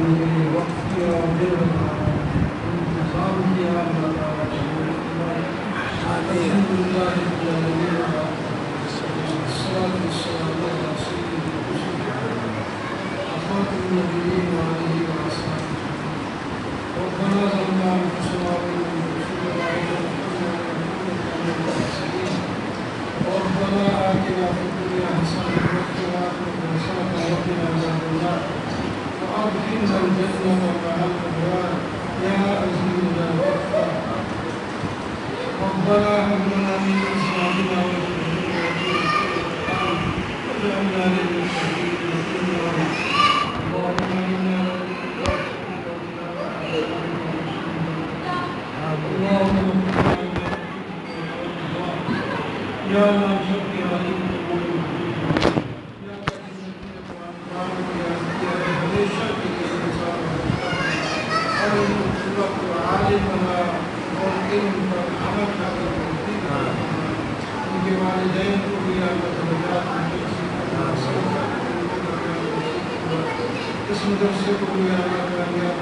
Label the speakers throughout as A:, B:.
A: کرنے کے لیے وقت کیا اور دل انتظام کیا اللہ تعالیٰ الحمد للہ رب العالمین والصلاة والسلام على سيدنا خاتم النبيين وآله وأصحابه ربنا ظلمنا أنفسنا وإن لم تغفر لنا ربنا آتنا في الدنيا حسنة وفي الآخرة حسنة وقنا عذاب النار وأدخلنا الجنة مع الأبرار يا عزيز يا غفار ربنا هب لنا من أزواجنا وذرياتنا واجعلنا للمتقين إماما اللهم إنا اللهم يا من شكر عليك والدین کو بھی اللہ درجات اس مدرسے کو بھی اللہ کامیاب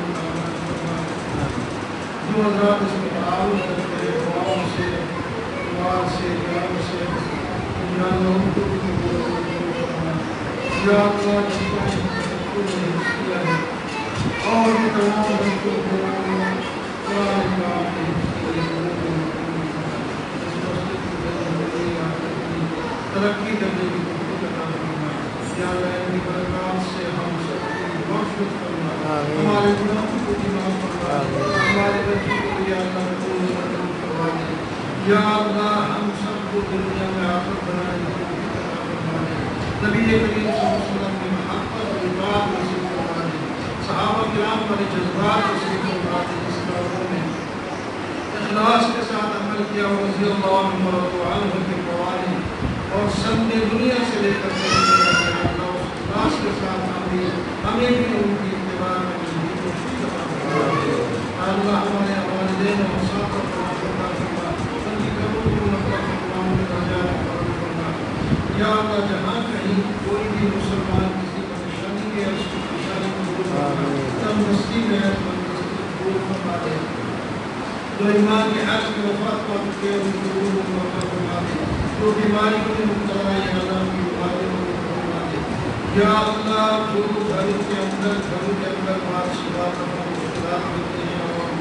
A: جو حضرات اس میں تعاون کرتے ہیں دعاؤں سے دعا سے قیام سے یا اللہ ان کو بھی یا اللہ جس کو کیا ہے اور تمام بچوں کو قرآن پاک کی ترقی کرنے کی توفیق عطا فرمائے یا اللہ اپنی برکات سے ہم سب کی مغفرت فرمائے ہمارے گناہوں کو بھی معاف فرمائے ہمارے بچوں کو یا اللہ قبول فرمائے یا اللہ ہم سب کو دنیا میں آخرت بنانے کی توفیق عطا فرمائے نبی کریم صلی اللہ علیہ وسلم کی محبت اور اطاعت نصیب فرمائے صحابہ کرام والے جذبات نصیب فرمائے جس کا انہوں نے اخلاص کے ساتھ عمل کیا اور رضی اللہ عنہ کے قوانین اور سب نے دنیا سے لے کر اخلاص کے ساتھ ہمیں بھی ان کی اتباع میں اللہ ہمارے والدین اور مسافر ان کی قبول کو یا اللہ جہاں کہیں کوئی بھی مسلمان کسی پریشانی کے اس کی پریشانی کو دور تندرستی میں ہے دور فرما دے جو ایمان کے حج کی وفات پا چکے ان کی دور فرما دے جو بیماری کو مبتلا ہے اللہ کی بیماری کو فرما دے یا اللہ جو گھر کے اندر مال شبا کرنا مشکلات ہوتے ہیں اور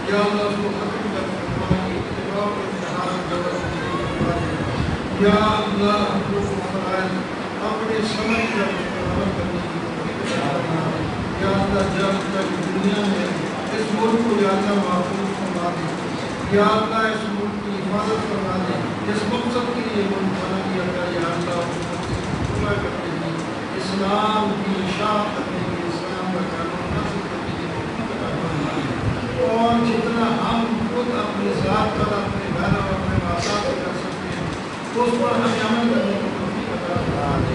A: یا اللہ اس کو ختم کر فرمائے اتباع اور امتحان کرنا یا اللہ ہم کو فرائض اپنے سمجھ کر عمل کرنے کی توفیق عطا فرمائے یا اللہ جب تک دنیا میں اس ملک کو یا اللہ محفوظ فرما دے یا اللہ اس ملک کی حفاظت فرما دے جس مقصد کے لیے ملک بنا دیا گیا یا اللہ پورا کرتے ہیں اسلام کی اشاعت کرنے کے اسلام کا قانون نافذ کرنے کے لیے اور جتنا ہم خود اپنے ذات پر اپنے گھر اور اپنے بازار پر کر سکتے ہیں اس پر ہمیں عمل کرنے کی توفیق عطا فرما دے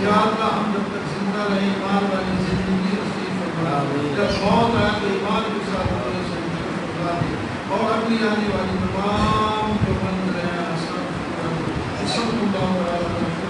A: یا اللہ ہم جب تک زندہ رہے ایمان والی زندگی نصیب فرما دے جب موت آئے تو ایمان کے ساتھ ہونے سے فرما دے اور اگلی آنے والی تمام جو بند رہے ہیں آسان فرما دے صلی اللہ علیہ وسلم